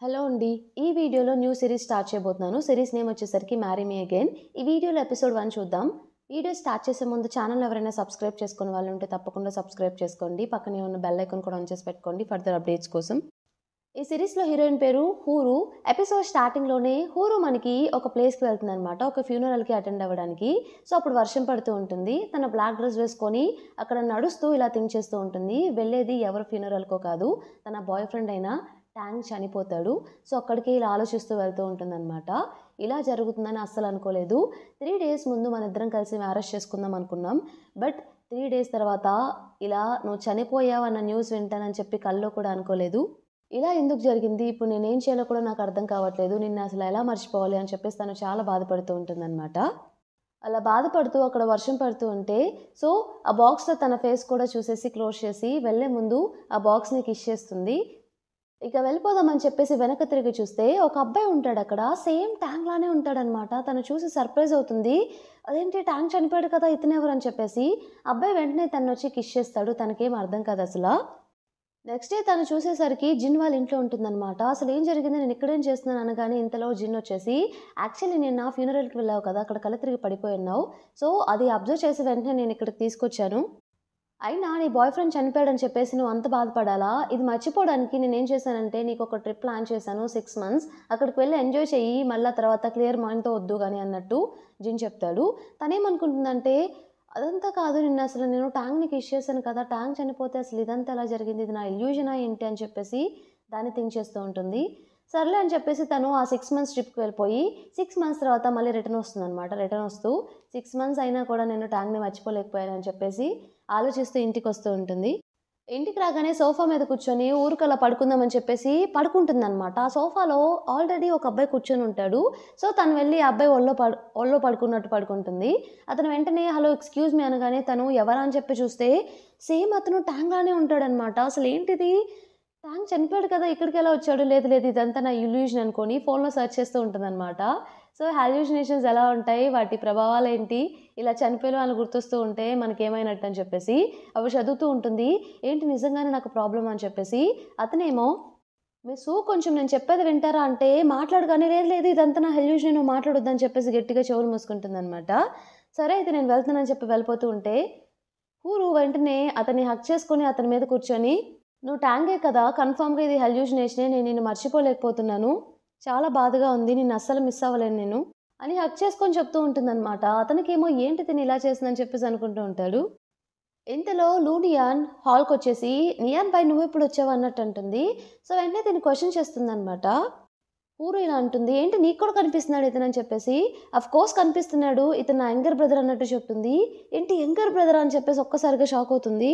Hello అండి. ఈ వీడియోలో న్యూ సిరీస్ స్టార్ట్ చేయబోతున్నాను. సిరీస్ నేమ్ వచ్చేసరికి మ్యారీ మీ అగైన్. ఈ వీడియోలో ఎపిసోడ్ 1 చూద్దాం. వీడియో స్టార్ట్ చేసే ముందు ఛానల్ ఎవరైనా సబ్స్క్రైబ్ చేసుకునే వాళ్ళు ఉంటే తప్పకుండా సబ్స్క్రైబ్ చేసుకోండి. పక్కనే ఉన్న బెల్ ఐకాన్ కూడా ఆన్ చేసి పెట్టుకోండి ఫర్దర్ అప్డేట్స్ కోసం. ఈ సిరీస్లో హీరోయిన్ పేరు హూరు. ఎపిసోడ్ స్టార్టింగ్లోనే హూరు మనకి ఒక ప్లేస్కి వెళ్తుంది అనమాట, ఒక ఫ్యూనరల్కి అటెండ్ అవ్వడానికి. సో అప్పుడు వర్షం పడుతూ ఉంటుంది. తన బ్లాక్ డ్రెస్ వేసుకొని అక్కడ నడుస్తూ ఇలా థింక్ చేస్తూ ఉంటుంది. వెళ్ళేది ఎవరు ఫ్యూనరల్కో కాదు, తన బాయ్ ఫ్రెండ్ అయిన ట్యాంగ్ చనిపోతాడు. సో అక్కడికి ఇలా ఆలోచిస్తూ వెళ్తూ ఉంటుందన్నమాట. ఇలా జరుగుతుందని అస్సలు అనుకోలేదు. 3 days ముందు మన ఇద్దరం కలిసి మ్యారేజ్ చేసుకుందాం అనుకున్నాం. బట్ 3 days తర్వాత ఇలా నువ్వు చనిపోయావు అన్న న్యూస్ వింటానని చెప్పి కల్లో కూడా అనుకోలేదు. ఇలా ఎందుకు జరిగింది, ఇప్పుడు నేనేం చేయాలో కూడా నాకు అర్థం కావట్లేదు, నిన్ను అసలు ఎలా మర్చిపోవాలి అని చెప్పేసి తను చాలా బాధపడుతూ ఉంటుందన్నమాట. అలా బాధపడుతూ అక్కడ వర్షం పడుతూ ఉంటే సో ఆ బాక్స్లో తన ఫేస్ కూడా చూసేసి క్లోజ్ చేసి వెళ్ళే ముందు ఆ బాక్స్ని కిస్ చేస్తుంది. ఇక వెళ్ళిపోదామని చెప్పేసి వెనక తిరిగి చూస్తే ఒక అబ్బాయి ఉంటాడు అక్కడ, సేమ్ ట్యాంక్ లానే ఉంటాడనమాట. తను చూసి సర్ప్రైజ్ అవుతుంది. అదేంటి ట్యాంక్ చనిపోయాడు కదా, ఇతనెవరు అని చెప్పేసి. అబ్బాయి వెంటనే తను వచ్చి కిస్ చేస్తాడు. తనకేం అర్థం కాదు అసలు. నెక్స్ట్ డే తను చూసేసరికి జిన్ వాళ్ళ ఇంట్లో ఉంటుందన్నమాట. అసలు ఏం జరిగింది, నేను ఇక్కడేం చేస్తున్నాను అనగానే ఇంతలో జిన్ వచ్చేసి, యాక్చువల్లీ నేను నా ఫ్యూనరల్కి వెళ్ళావు కదా, అక్కడ కళ్ళ తిరిగి పడిపోయి ఉన్నావు. సో అది అబ్జర్వ్ చేసి వెంటనే నేను ఇక్కడికి తీసుకొచ్చాను. అయినా నీ బాయ్ ఫ్రెండ్ చనిపోయాడని చెప్పేసి నువ్వు అంత బాధపడాలా? ఇది మర్చిపోవడానికి నేనేం చేశానంటే నీకు ఒక ట్రిప్ ప్లాన్ చేశాను 6 months. అక్కడికి వెళ్ళి ఎంజాయ్ చెయ్యి, మళ్ళీ తర్వాత క్లియర్ మైండ్తో వద్దు కానీ అన్నట్టు జిన్ చెప్తాడు. తనేమనుకుంటుందంటే, అదంతా కాదు, నిన్న అసలు నేను ట్యాంక్ని కిస్ చేశాను కదా, ట్యాంక్ చనిపోతే అసలు ఇదంతా ఎలా జరిగింది, ఇది నా ఇల్యూజనా ఏంటి అని చెప్పేసి దాన్ని థింక్ చేస్తూ ఉంటుంది. సర్లే అని చెప్పేసి తను ఆ 6 months ట్రిప్కి వెళ్ళిపోయి 6 months తర్వాత మళ్ళీ రిటర్న్ వస్తుంది అనమాట. రిటర్న్ వస్తూ 6 months అయినా కూడా నేను ట్యాంక్ని మర్చిపోలేకపోయాను అని చెప్పేసి ఆలోచిస్తూ ఇంటికి వస్తూ ఉంటుంది. ఇంటికి రాగానే సోఫా మీద కూర్చొని ఊరికలా పడుకుందామని చెప్పేసి పడుకుంటుంది అనమాట. ఆ సోఫాలో ఆల్రెడీ ఒక అబ్బాయి కూర్చొని ఉంటాడు. సో తను వెళ్ళి ఆ అబ్బాయి ఒళ్ళో పడుకున్నట్టు పడుకుంటుంది. అతను వెంటనే హలో ఎక్స్క్యూజ్ మీ అనగానే తను ఎవరా అని చెప్పి చూస్తే సేమ్ అతను ట్యాంక్లానే ఉంటాడనమాట. అసలు ఏంటిది, ట్యాంక్ చనిపోయాడు కదా, ఇక్కడికి ఎలా వచ్చాడు, లేదు లేదు ఇదంతా నా ఇల్యూషన్ అనుకొని ఫోన్లో సెర్చ్ చేస్తూ ఉంటుందన్నమాట. సో హాల్యూసినేషన్స్ ఎలా ఉంటాయి, వాటి ప్రభావాలు ఏంటి, ఇలా చనిపోయిన వాళ్ళు గుర్తొస్తూ ఉంటే మనకేమైనట్టు అని చెప్పేసి అవి చదువుతూ ఉంటుంది. ఏంటి నిజంగానే నాకు ప్రాబ్లం అని చెప్పేసి. అతనేమో మిస్ కొంచెం నేను చెప్పేది వింటారా అంటే మాట్లాడగానే లేదు లేదు ఇదంతా నా హెల్యూషన్, నువ్వు మాట్లాడొద్దని చెప్పేసి గట్టిగా చెవులు మూసుకుంటుంది అనమాట. సరే అయితే నేను వెళ్తున్నానని చెప్పి వెళ్ళిపోతూ ఉంటే హూరు వెంటనే అతన్ని హక్ చేసుకొని అతని మీద కూర్చొని, నువ్వు ట్యాంగే కదా, కన్ఫామ్గా ఇది హెల్యూషనేషనే, నేను నిన్ను మర్చిపోలేకపోతున్నాను, చాలా బాధగా ఉంది, నిన్ను అస్సలు మిస్ అవ్వలేను నేను అని హక్ చేసుకొని చెప్తూ ఉంటుందన్నమాట. అతనికేమో ఏంటి తిని ఇలా చేస్తుందని చెప్పేసి అనుకుంటూ ఉంటాడు. ఇంతలో లూనియాన్ హాల్కి వచ్చేసి నియాన్ పై నువ్వు ఎప్పుడు వచ్చావు అన్నట్టు అంటుంది. సో వెంటనే తిని క్వశ్చన్ చేస్తుందన్నమాట. ఊరు ఇలా అంటుంది, ఏంటి నీకు కూడా కనిపిస్తున్నాడు ఇతను అని చెప్పేసి. అఫ్ కోర్స్ కనిపిస్తున్నాడు, ఇతను నా యంగర్ బ్రదర్ అన్నట్టు చెప్తుంది. ఏంటి యంగర్ బ్రదర్ అని చెప్పేసి ఒక్కసారిగా షాక్ అవుతుంది.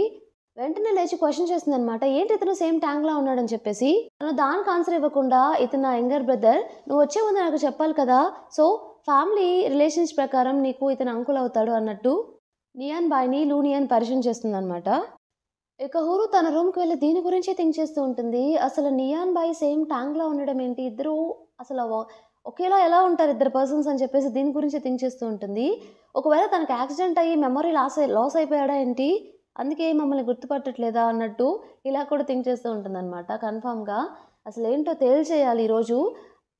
వెంటనే లేచి క్వశ్చన్ చేస్తుంది అనమాట, ఏంటి ఇతను సేమ్ ట్యాంక్లా ఉన్నాడని చెప్పేసి. తను దానికి ఆన్సర్ ఇవ్వకుండా, ఇతను నా యంగర్ బ్రదర్, నువ్వు వచ్చే ముందు నాకు చెప్పాలి కదా, సో ఫ్యామిలీ రిలేషన్స్ ప్రకారం నీకు ఇతను అంకుల్ అవుతాడు అన్నట్టు నియాన్ బాయ్ని లూనియాన్ పరిచయం చేస్తుంది అనమాట. ఇక హూరు తన రూమ్కి వెళ్ళి దీని గురించి థింక్ చేస్తూ ఉంటుంది. అసలు నియాన్ బాయ్ సేమ్ ట్యాంక్లా ఉండడం ఏంటి, ఇద్దరు అసలు ఒకేలా ఎలా ఉంటారు ఇద్దరు పర్సన్స్ అని చెప్పేసి దీని గురించి థింక్ చేస్తూ ఉంటుంది. ఒకవేళ తనకి యాక్సిడెంట్ అయ్యి మెమరీ లాస్ అయిపోయాడా ఏంటి, అందుకే మమ్మల్ని గుర్తుపట్టట్లేదా అన్నట్టు ఇలా కూడా థింక్ చేస్తూ ఉంటుందన్నమాట. కన్ఫామ్గా అసలు ఏంటో తేల్చేయాలి ఈరోజు,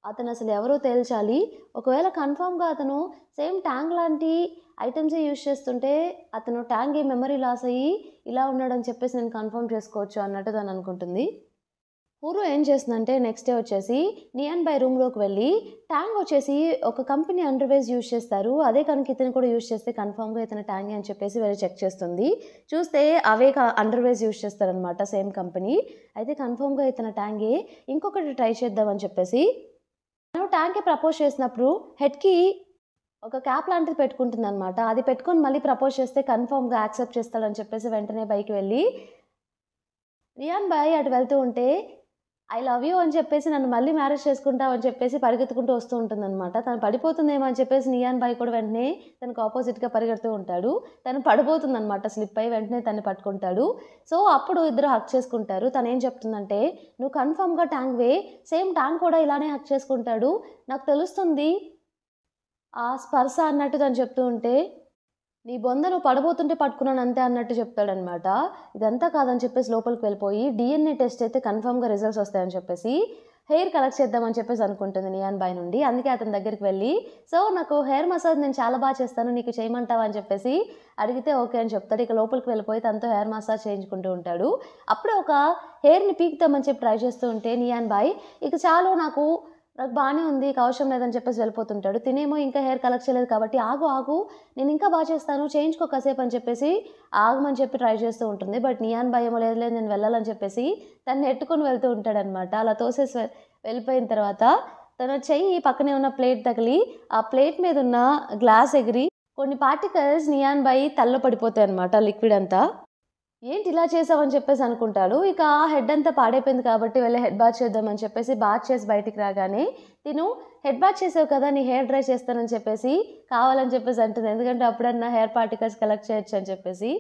అతను అసలు ఎవరో తేల్చాలి. ఒకవేళ కన్ఫామ్గా అతను సేమ్ ట్యాంక్ లాంటి ఐటమ్సే యూజ్ చేస్తుంటే అతను ట్యాంక్ మెమరీ లాస్ అయ్యి ఇలా ఉన్నాడని చెప్పేసి నేను కన్ఫర్మ్ చేసుకోవచ్చు అన్నట్టు తను అనుకుంటుంది. హూరు ఏం చేస్తుందంటే నెక్స్ట్ డే వచ్చేసి నియాన్ బాయ్ రూమ్లోకి వెళ్ళి, ట్యాంగ్ వచ్చేసి ఒక కంపెనీ అండర్వేస్ యూజ్ చేస్తారు, అదే కనుక ఇతను కూడా యూజ్ చేస్తే కన్ఫామ్గా ఇతను ట్యాంగ్ అని చెప్పేసి వెళ్ళి చెక్ చేస్తుంది. చూస్తే అవే అండర్వేస్ యూజ్ చేస్తారనమాట, సేమ్ కంపెనీ. అయితే కన్ఫామ్గా ఇతను ట్యాంగే, ఇంకొకటి ట్రై చేద్దామని చెప్పేసి తను ట్యాంగ్కి ప్రపోజ్ చేసినప్పుడు హెడ్కి ఒక క్యాప్ లాంటిది పెట్టుకుంటుంది అనమాట. అది పెట్టుకొని మళ్ళీ ప్రపోజ్ చేస్తే కన్ఫామ్గా యాక్సెప్ట్ చేస్తాడని చెప్పేసి వెంటనే బైక్ వెళ్ళి నియాన్ బాయ్ అటు వెళ్తూ ఉంటే ఐ లవ్ యూ అని చెప్పేసి నన్ను మళ్ళీ మ్యారేజ్ చేసుకుంటావు అని చెప్పేసి పరిగెత్తుకుంటూ వస్తూ ఉంటుందన్నమాట. తను పడిపోతుందేమో అని చెప్పేసి నియాన్ బాయ్ కూడా వెంటనే తనకు ఆపోజిట్గా పరిగెడుతూ ఉంటాడు. తను పడిపోతుందన్నమాట, స్లిప్ అయ్యి వెంటనే తను పట్టుకుంటాడు. సో అప్పుడు ఇద్దరు హక్ చేసుకుంటారు. తను ఏం చెప్తుందంటే, నువ్వు కన్ఫామ్గా ట్యాంక్ వే, సేమ్ ట్యాంక్ కూడా ఇలానే హక్ చేసుకుంటాడు, నాకు తెలుస్తుంది ఆ స్పర్శ అన్నట్టు తను చెప్తూ ఉంటే, నీ బొంద నువ్వు పడబోతుంటే పట్టుకున్నాను అంతే అన్నట్టు చెప్తాడనమాట. ఇదంతా కాదని చెప్పేసి లోపలికి వెళ్ళిపోయి డిఎన్ఏ టెస్ట్ అయితే కన్ఫామ్గా రిజల్ట్స్ వస్తాయని చెప్పేసి హెయిర్ కలెక్ట్ చేద్దామని చెప్పేసి అనుకుంటుంది నియాన్ బాయ్ నుండి. అందుకే అతని దగ్గరికి వెళ్ళి, సో నాకు హెయిర్ మసాజ్ నేను చాలా బాగా చేస్తాను, నీకు చేయమంటావా అని చెప్పేసి అడిగితే ఓకే అని చెప్తాడు. ఇక లోపలికి వెళ్ళిపోయి తనతో హెయిర్ మసాజ్ చేయించుకుంటూ ఉంటాడు. అప్పుడే ఒక హెయిర్ని పీకుతామని చెప్పి ట్రై చేస్తూ ఉంటే నియాన్ బాయ్ ఇక చాలు నాకు బాగానే ఉంది, ఇక అవసరం లేదని చెప్పేసి వెళ్ళిపోతుంటాడు. తినేమో ఇంకా హెయిర్ కలెక్ట్ చేయలేదు కాబట్టి ఆగు ఆగు నేను ఇంకా బాగా చేస్తాను, చేయించుకో కాసేపు అని చెప్పేసి ఆగమని చెప్పి ట్రై చేస్తూ ఉంటుంది. బట్ నియాన్ బాయ్ ఏమో లేదు లేదు నేను వెళ్ళాలని చెప్పేసి తను ఎట్టుకొని వెళ్తూ ఉంటాడనమాట. అలా తోసేసి వెళ్ళిపోయిన తర్వాత తన చెయ్యి పక్కనే ఉన్న ప్లేట్ తగిలి ఆ ప్లేట్ మీద ఉన్న గ్లాస్ ఎగిరి కొన్ని పార్టికల్స్ నియాన్ బాయ్ తల్లో పడిపోతాయి అనమాట, లిక్విడ్ అంతా. ఏంటి ఇలా చేసావని చెప్పేసి అనుకుంటాడు. ఇక హెడ్ అంతా పాడైపోయింది కాబట్టి వెళ్ళి హెడ్ బాత్ చేద్దామని చెప్పేసి బాత్ చేసి బయటికి రాగానే తిను హెడ్ బాత్ చేసావు కదా నీ హెయిర్ డ్రై చేస్తానని చెప్పేసి కావాలని చెప్పేసి అంటుంది. ఎందుకంటే అప్పుడన్నా హెయిర్ పార్టికల్స్ కలెక్ట్ చేయొచ్చు అని చెప్పేసి.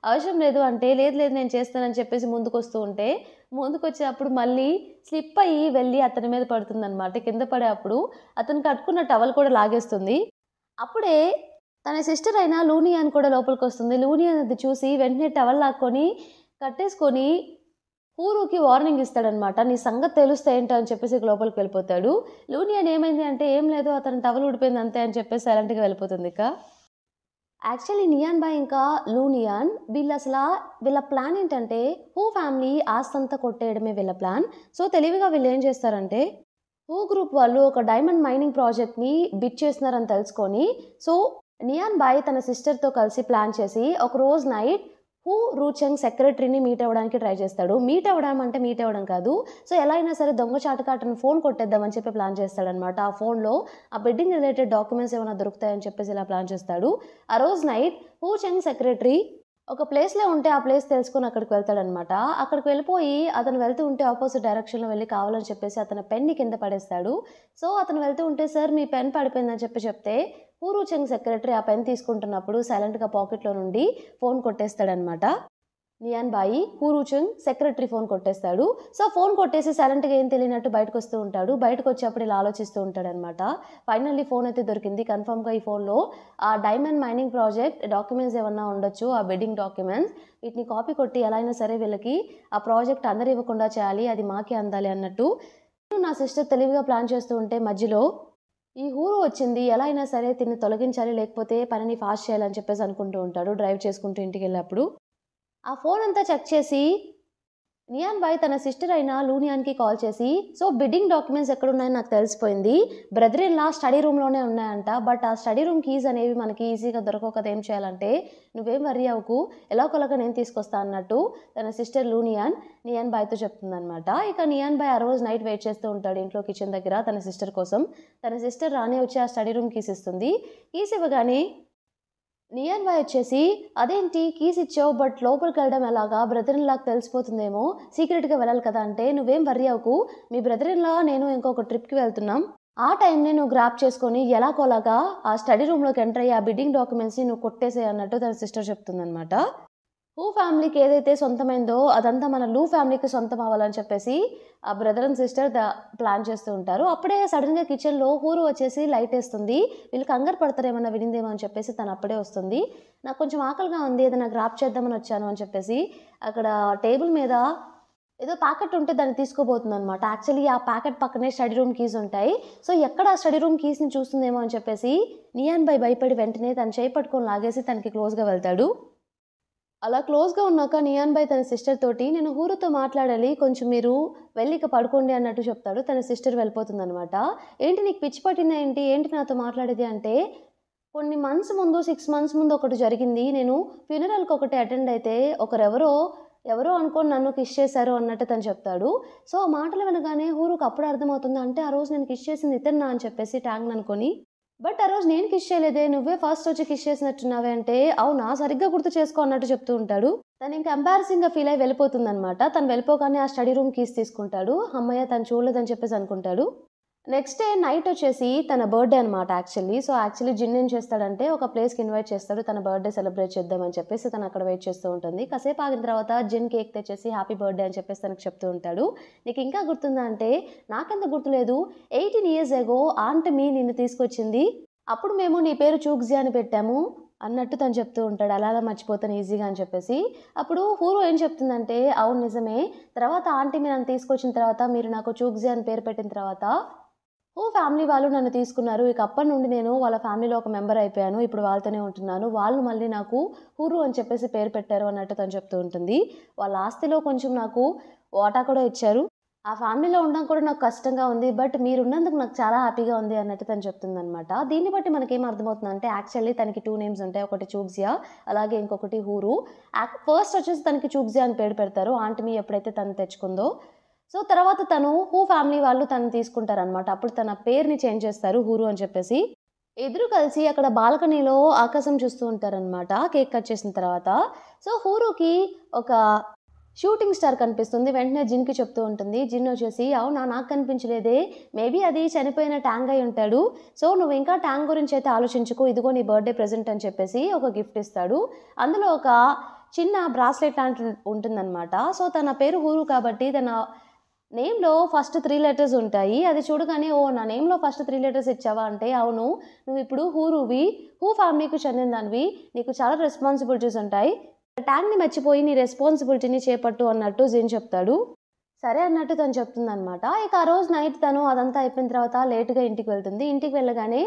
అవసరం లేదు అంటే లేదు లేదు నేను చేస్తానని చెప్పేసి ముందుకు వస్తూ ఉంటే ముందుకు వచ్చేటప్పుడు మళ్ళీ స్లిప్ అయ్యి వెళ్ళి అతని మీద పడుతుంది అనమాట. కింద పడే అప్పుడు అతను కట్టుకున్న టవల్ కూడా లాగేస్తుంది. అప్పుడే తన సిస్టర్ అయిన లూనియాన్ కూడా లోపలికి వస్తుంది. లూనియాన్ అది చూసి వెంటనే టవల్ లాక్కొని కట్టేసుకొని హూరుకి వార్నింగ్ ఇస్తాడనమాట. నీ సంగతి తెలుస్తే ఏంటో అని చెప్పేసి లోపలికి వెళ్ళిపోతాడు. లూనియాన్ ఏమైంది అంటే ఏం లేదు అతను టవల్ ఊడిపోయింది అంతే అని చెప్పేసి సైలెంట్గా వెళ్ళిపోతుంది. ఇక యాక్చువల్లీ నియాన్ బాయ్ ఇంకా లూనియాన్ వీళ్ళ ప్లాన్ ఏంటంటే హూ ఫ్యామిలీ ఆస్తంతా కొట్టేయడమే వీళ్ళ ప్లాన్. సో తెలివిగా వీళ్ళు ఏం చేస్తారంటే హూ గ్రూప్ వాళ్ళు ఒక డైమండ్ మైనింగ్ ప్రాజెక్ట్ని బిడ్ చేస్తున్నారని తెలుసుకొని సో నియాన్ బాయ్ తన సిస్టర్తో కలిసి ప్లాన్ చేసి ఒక రోజు నైట్ హూ రూచెంగ్ సెక్రటరీని మీట్ అవ్వడానికి ట్రై చేస్తాడు. మీట్ అవ్వడం కాదు, సో ఎలా అయినా సరే దొంగచాటుగా అతను ఫోన్ కొట్టేద్దామని చెప్పి ప్లాన్ చేస్తాడనమాట. ఆ ఫోన్లో ఆ బిడ్డింగ్ రిలేటెడ్ డాక్యుమెంట్స్ ఏమైనా దొరుకుతాయని చెప్పేసి ఇలా ప్లాన్ చేస్తాడు. ఆ రోజు నైట్ హూ చెంగ్ సెక్రటరీ ఒక ప్లేస్లో ఉంటే ఆ ప్లేస్ తెలుసుకొని అక్కడికి వెళ్తాడనమాట. అక్కడికి వెళ్ళిపోయి అతను వెళ్తూ ఉంటే ఆపోజిట్ డైరెక్షన్లో వెళ్ళి కావాలని చెప్పేసి అతని పెన్ని కింద పడేస్తాడు. సో అతను వెళ్తూ ఉంటే సార్ మీ పెన్ పడిపోయిందని చెప్తే హూరు చెంగ్ సెక్రటరీ ఆ పెన్ తీసుకుంటున్నప్పుడు సైలెంట్గా పాకెట్లో నుండి ఫోన్ కొట్టేస్తాడనమాట. నియాన్ బాయి హూరు చెంగ్ సెక్రటరీ ఫోన్ కొట్టేస్తాడు. సో ఫోన్ కొట్టేసి సైలెంట్గా ఏం తెలియనట్టు బయటకు వస్తూ ఉంటాడు. బయటకు వచ్చేప్పుడు ఇలా ఆలోచిస్తూ ఉంటాడనమాట. ఫైనల్లీ ఫోన్ అయితే దొరికింది. కన్ఫర్మ్గా ఈ ఫోన్లో ఆ డైమండ్ మైనింగ్ ప్రాజెక్ట్ డాక్యుమెంట్స్ ఏమన్నా ఉండొచ్చు, ఆ బిడ్డింగ్ డాక్యుమెంట్స్. వీటిని కాపీ కొట్టి ఎలా అయినా సరే వీళ్ళకి ఆ ప్రాజెక్ట్ అందరు ఇవ్వకుండా చేయాలి, అది మాకే అందాలి అన్నట్టు నా సిస్టర్ తెలివిగా ప్లాన్ చేస్తూ ఉంటే మధ్యలో ఈ హూరు వచ్చింది, ఎలా అయినా సరే తిని తొలగించాలి లేకపోతే పనిని ఫాస్ట్ చేయాలని చెప్పేసి అనుకుంటూ ఉంటాడు డ్రైవ్ చేసుకుంటూ ఇంటికి వెళ్ళినప్పుడు. ఆ ఫోన్ అంతా చెక్ చేసి నియాన్ బాయ్ తన సిస్టర్ అయిన లూనియాన్కి కాల్ చేసి సో బిడ్డింగ్ డాక్యుమెంట్స్ ఎక్కడున్నాయని నాకు తెలిసిపోయింది, బ్రదర్ ఇన్ లా స్టడీ రూమ్లోనే ఉన్నాయంట. బట్ ఆ స్టడీ రూమ్ కీస్ అనేవి మనకి ఈజీగా దొరకవు కదా, ఏం చేయాలంటే నువ్వేం వర్రీ అవ్వకు, ఎలాగోలాగా నేను తీసుకొస్తా అన్నట్టు తన సిస్టర్ నియాన్ బాయ్తో చెప్తుందనమాట. ఇక నియాన్ బాయ్ ఆ రోజు నైట్ వెయిట్ చేస్తూ ఉంటాడు ఇంట్లో కిచెన్ దగ్గర తన సిస్టర్ కోసం. తన సిస్టర్ రానే వచ్చి ఆ స్టడీ రూమ్ కీస్ ఇస్తుంది. కీస్ ఇవ్వగానే నియాన్ బాయ్ వచ్చేసి అదేంటి కీస్ ఇచ్చావు బట్ లోపలికి వెళ్ళడం ఎలాగా, బ్రదర్ ఇన్ లాగా తెలిసిపోతుందేమో, సీక్రెట్గా వెళ్ళాలి కదా అంటే నువ్వేం వర్రీ అవ్వకు, మీ బ్రదర్ ఇన్ లా నేను ఇంకొక ట్రిప్కి వెళ్తున్నాం, ఆ టైంని నువ్వు గ్రాప్ చేసుకొని ఎలాగోలాగా ఆ స్టడీ రూమ్లోకి ఎంటర్ అయ్యి ఆ బిడ్డింగ్ డాక్యుమెంట్స్ని నువ్వు కొట్టేసే అన్నట్టు తన సిస్టర్ చెప్తుందనమాట. హూ ఫ్యామిలీకి ఏదైతే సొంతమైందో అదంతా మన లూ ఫ్యామిలీకి సొంతం అవ్వాలని చెప్పేసి ఆ బ్రదర్ అండ్ సిస్టర్ ప్లాన్ చేస్తూ ఉంటారు. అప్పుడే సడన్గా కిచెన్లో హూరు వచ్చేసి లైట్ వేస్తుంది. వీళ్ళు కంగారు పడతారేమన్నా వినిందేమో అని చెప్పేసి తను అప్పుడే వస్తుంది. నాకు కొంచెం ఆకలిగా ఉంది, ఏదైనా గ్రాప్ చేద్దామని వచ్చాను అని చెప్పేసి అక్కడ టేబుల్ మీద ఏదో ప్యాకెట్ ఉంటే దాన్ని తీసుకోబోతుంది అనమాట. యాక్చువల్లీ ఆ ప్యాకెట్ పక్కనే స్టడీ రూమ్ కీస్ ఉంటాయి. సో ఎక్కడ ఆ స్టడీ రూమ్ కీస్ని చూస్తుందేమో అని చెప్పేసి నియాన్ బాయ్ భయపడి వెంటనే తన చేయి పట్టుకొని లాగేసి తనకి క్లోజ్గా వెళ్తాడు. అలా క్లోజ్గా ఉన్నాక నియాన్ బాయ్ తన సిస్టర్ తోటి నేను హూరుతో మాట్లాడాలి, కొంచెం మీరు వెళ్ళి ఇక పడుకోండి అన్నట్టు చెప్తాడు. తన సిస్టర్ వెళ్ళిపోతుందనమాట. ఏంటి నీకు పిచ్చి పట్టిందా ఏంటి నాతో మాట్లాడేది అంటే కొన్ని మంత్స్ ముందు 6 months ముందు ఒకటి జరిగింది, నేను ఫ్యూనరల్కి ఒకటి అటెండ్ అయితే ఎవరో అనుకోని నన్ను కిస్ చేశారు అన్నట్టు తను చెప్తాడు. సో ఆ మాటలు వినగానే హూరుకు అప్పుడు అర్థమవుతుంది అంటే ఆ రోజు నేను కిస్ చేసింది ఇతన్నా అని చెప్పేసి ట్యాంగ్ అనుకొని, బట్ ఆ రోజు నేను కిస్ చేయలేదే, నువ్వే ఫస్ట్ వచ్చి కిస్ చేసినట్టున్నావే అంటే అవునా సరిగ్గా గుర్తు చేసుకో అన్నట్టు చెప్తూ ఉంటాడు. తను ఇంకా ఎంబారసింగ్గా ఫీల్ అయి వెళ్ళిపోతుంది అనమాట. తను వెళ్ళిపోగానే ఆ స్టడీ రూమ్ కీస్ తీసుకుంటాడు. అమ్మయ్య తను చూడలేదని చెప్పేసి అనుకుంటాడు. నెక్స్ట్ డే నైట్ వచ్చేసి తన బర్త్డే అనమాట యాక్చువల్లీ. సో యాక్చువల్లీ జిన్ ఏం చేస్తాడంటే ఒక ప్లేస్కి ఇన్వైట్ చేస్తాడు తన బర్త్డే సెలబ్రేట్ చేద్దామని చెప్పేసి. తను అక్కడ వెయిట్ చేస్తూ ఉంటుంది. కాసేపు ఆగిన తర్వాత జిన్ కేక్ తెచ్చేసి హ్యాపీ బర్త్డే అని చెప్పేసి తనకు చెప్తూ ఉంటాడు. నీకు ఇంకా గుర్తుందా అంటే నాకెంత గుర్తులేదు, 18 years ago ఆంట్ మీ నిన్ను తీసుకొచ్చింది, అప్పుడు మేము నీ పేరు చూక్జియా అని పెట్టాము, అన్నట్టు తను చెప్తూ ఉంటాడు. అలా అలా మర్చిపోతాను ఈజీగా అని చెప్పేసి. అప్పుడు హూరో ఏం చెప్తుందంటే, అవును నిజమే. తర్వాత ఆంటీ మీరు నన్ను తీసుకొచ్చిన తర్వాత, మీరు నాకు చూక్జీ అని పేరు పెట్టిన తర్వాత, ఫ్యామిలీ వాళ్ళు నన్ను తీసుకున్నారు. ఇక అప్పటి నుండి నేను వాళ్ళ ఫ్యామిలీలో ఒక మెంబర్ అయిపోయాను. ఇప్పుడు వాళ్ళతోనే ఉంటున్నాను. వాళ్ళు మళ్ళీ నాకు హూరు అని చెప్పేసి పేరు పెట్టారు అన్నట్టు తను చెప్తూ ఉంటుంది. వాళ్ళ ఆస్తిలో కొంచెం నాకు వాటా కూడా ఇచ్చారు. ఆ ఫ్యామిలీలో ఉండడం కూడా నాకు కష్టంగా ఉంది. బట్ మీరున్నందుకు నాకు చాలా హ్యాపీగా ఉంది అన్నట్టు తను చెప్తుందనమాట. దీన్ని బట్టి మనకేం అర్థమవుతుందంటే యాక్చువల్లీ తనకి 2 నేమ్స్ ఉంటాయి. ఒకటి చూక్జియా అలాగే ఇంకొకటి హూరు. ఫస్ట్ వచ్చేసి తనకి చూక్జియా అని పేరు పెడతారు. ఆంటీని ఎప్పుడైతే తను తెచ్చుకుందో. సో, తర్వాత తను ఫ్యామిలీ వాళ్ళు తనని తీసుకుంటారనమాట. అప్పుడు తన పేరుని చేంజ్ చేస్తారు హూరు అని చెప్పేసి. ఇద్దరు కలిసి అక్కడ బాల్కనీలో ఆకాశం చూస్తూ ఉంటారనమాట కేక్ కట్ చేసిన తర్వాత. సో, హూరుకి ఒక షూటింగ్ స్టార్ కనిపిస్తుంది. వెంటనే జిన్‌కి చెప్తూ ఉంటుంది. జిన్ వచ్చేసి, "అవునా! నాకు కనిపించలేదే. మేబీ అది చనిపోయిన టాంగ్ అయి ఉంటాడు. సో, నువ్వు ఇంకా టాంగ్ గురించి అయితే ఆలోచించకు. ఇదిగో నీ బర్త్‌డే ప్రెజెంట్" అని చెప్పేసి ఒక గిఫ్ట్ ఇస్తాడు. అందులో ఒక చిన్న బ్రాస్లెట్ లాంటిది ఉంటుందనమాట. సో, తన పేరు హూరు కాబట్టి తన నేమ్‌లో ఫస్ట్ 3 లెటర్స్ ఉంటాయి. అది చూడగానే, "ఓహ్! నా నేమ్‌లో ఫస్ట్ 3 లెటర్స్ ఇచ్చావా?" అంటే, "అవును. నువ్విప్పుడు హూరువి. ఫ్యామిలీకి చెందిన దానివి. నీకు చాలా రెస్పాన్సిబిలిటీస్ ఉంటాయి. ట్యాగ్‌ని మర్చిపోయి నీ రెస్పాన్సిబిలిటీని చేపట్టు" అన్నట్టు జిన్ చెప్తాడు. సరే అన్నట్టు తను చెప్తుందనమాట. ఇక ఆ రోజు నైట్ తను అదంతా అయిపోయిన తర్వాత లేట్‌గా ఇంటికి వెళ్తుంది. ఇంటికి వెళ్ళగానే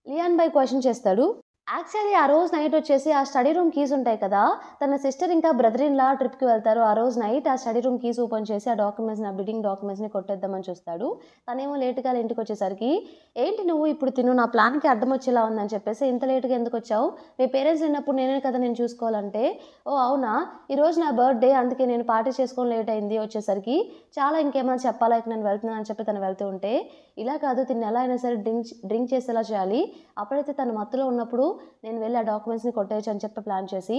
లియాన్ బాయ్ క్వెషన్ చేస్తాడు. యాక్చువల్లీ ఆ రోజు నైట్ వచ్చేసి ఆ స్టడీ రూమ్ కీస్ ఉంటాయి కదా! తన సిస్టర్ ఇంకా బ్రదర్ ఇన్ లా ట్రిప్‌కి వెళ్తారు. ఆ రోజు నైట్ ఆ స్టడీ రూమ్ కీస్ ఓపెన్ చేసి ఆ డాక్యుమెంట్స్‌ని, ఆ బిడ్డింగ్ డాక్యుమెంట్స్‌ని కొట్టేద్దామని చూస్తాడు. తనేమో లేట్‌గా ఇంటికొచ్చేసరికి, "ఏంటి నువ్వు ఇప్పుడు నా ప్లాన్‌కి అడ్డం వచ్చేలా ఉందని చెప్పేసి ఇంత లేట్‌గా ఎందుకొచ్చావు? మీ పేరెంట్స్ లేనప్పుడు నేనే కదా నేను చూసుకోవాలంటే, ఓహ్! అవునా! ఈరోజు నా బర్త్‌డే అందుకే నేను పార్టీ చేసుకొని లేట్ అయింది వచ్చేసరికి. చాలా ఇంకేమైనా చెప్పాలా? ఇక నేను వెళ్తున్నాను" అని చెప్పి తను వెళ్తూ ఉంటే, ఇలా కాదు తిన్ని ఎలా అయినా సరే డ్రింక్ చేసేలా చేయాలి. అప్పుడైతే తను మత్తులో ఉన్నప్పుడు నేను వెళ్ళి ఆ డాక్యుమెంట్స్‌ని కొట్టేయొచ్చు అని చెప్పి ప్లాన్ చేసి,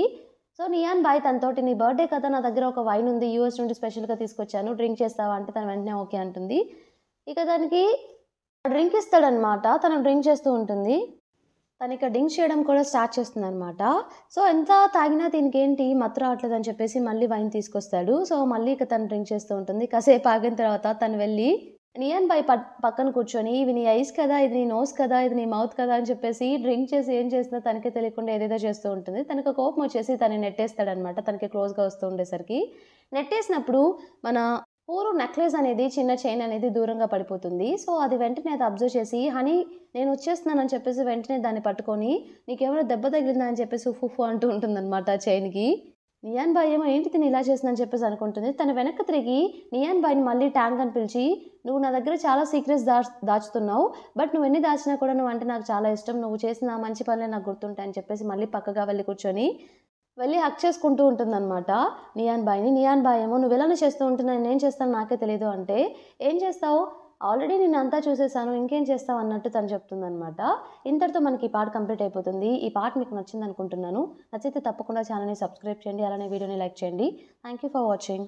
సో, నియాన్ బాయ్ తనతోటి "నీ బర్త్‌డే కదా! నా దగ్గర ఒక వైన్ ఉంది. యూఎస్ నుండి స్పెషల్‌గా తీసుకొచ్చాను. డ్రింక్ చేస్తావా?" అంటే తను వెంటనే ఓకే అంటుంది. ఇక దానికి డ్రింక్ ఇస్తాడనమాట. తను డ్రింక్ చేస్తూ ఉంటుంది. తనిక డ్రింక్ చేయడం కూడా స్టార్ట్ చేస్తుందనమాట. సో, ఎంత తాగినా దీనికేంటి మత్తు రావట్లేదని చెప్పేసి మళ్ళీ వైన్ తీసుకొస్తాడు. సో, మళ్ళీ ఇక తను డ్రింక్ చేస్తూ ఉంటుంది. కాసేపు ఆగిన తర్వాత తను వెళ్ళి నియాన్ బాయ్ పక్కన కూర్చొని, "ఇవి నీ ఐస్ కదా! ఇది నీ నోస్ కదా! ఇది నీ మౌత్ కదా!" అని చెప్పేసి డ్రింక్ చేసి ఏం చేస్తుందో తనకే తెలియకుండా ఏదేదో చేస్తూ ఉంటుంది. తనకు కోపం వచ్చేసి తనని నెట్టేస్తాడనమాట. తనకి క్లోజ్‌గా వస్తూ ఉండేసరికి. నెట్టేసినప్పుడు మన పూరు నెక్లెస్ అనేది చిన్న చైన్ అనేది దూరంగా పడిపోతుంది. సో, అది వెంటనే అది అబ్జర్వ్ చేసి, "హనీ నేనొచ్చేస్తున్నానని" చెప్పేసి వెంటనే దాన్ని పట్టుకొని, "నీకేమైనా దెబ్బ తగిలిందా?" అని చెప్పేసి ఉఫ్ ఉఫ్ అంటూ ఉంటుందనమాట ఆ చైన్‌కి. నియాన్ బాయ్ ఏమో ఏంటి తిను ఇలా చేసిందని చెప్పేసి అనుకుంటుంది. తను వెనక్కి తిరిగి నియాన్ బాయ్‌ని మళ్ళీ ట్యాంక్ అని పిలిచి, "నువ్వు నా దగ్గర చాలా సీక్రెట్స్ దాచుతున్నావు. బట్ నువ్వెన్ని దాచినా కూడా నువ్వంటే నాకు చాలా ఇష్టం. నువ్వు చేసిన మంచి పనులే నాకు గుర్తుంటాయని" చెప్పేసి మళ్ళీ పక్కగా వెళ్లి కూర్చొని, వెళ్లి హగ్ చేసుకుంటూ ఉంటుందనమాట నియాన్ బాయ్‌ని. నియాన్ బాయ్ ఏమో, "నువ్విలానే చేస్తూ ఉంటే నేనేం చేస్తానో నాకే తెలీదు" అంటే, "ఏం చేస్తావు? ఆల్రెడీ నిన్నంతా చూసేసాను. ఇంకేం చేస్తావు?" అన్నట్టు తను చెప్తుందనమాట. ఇంతటితో మనకి ఈ పార్ట్ కంప్లీట్ అయిపోతుంది. ఈ పార్ట్ మీకు నచ్చిందనుకుంటున్నాను. నచ్చితే తప్పకుండా ఛానెల్‌ని సబ్స్క్రైబ్ చేయండి. అలానే వీడియోని లైక్ చేయండి. Thank you for watching.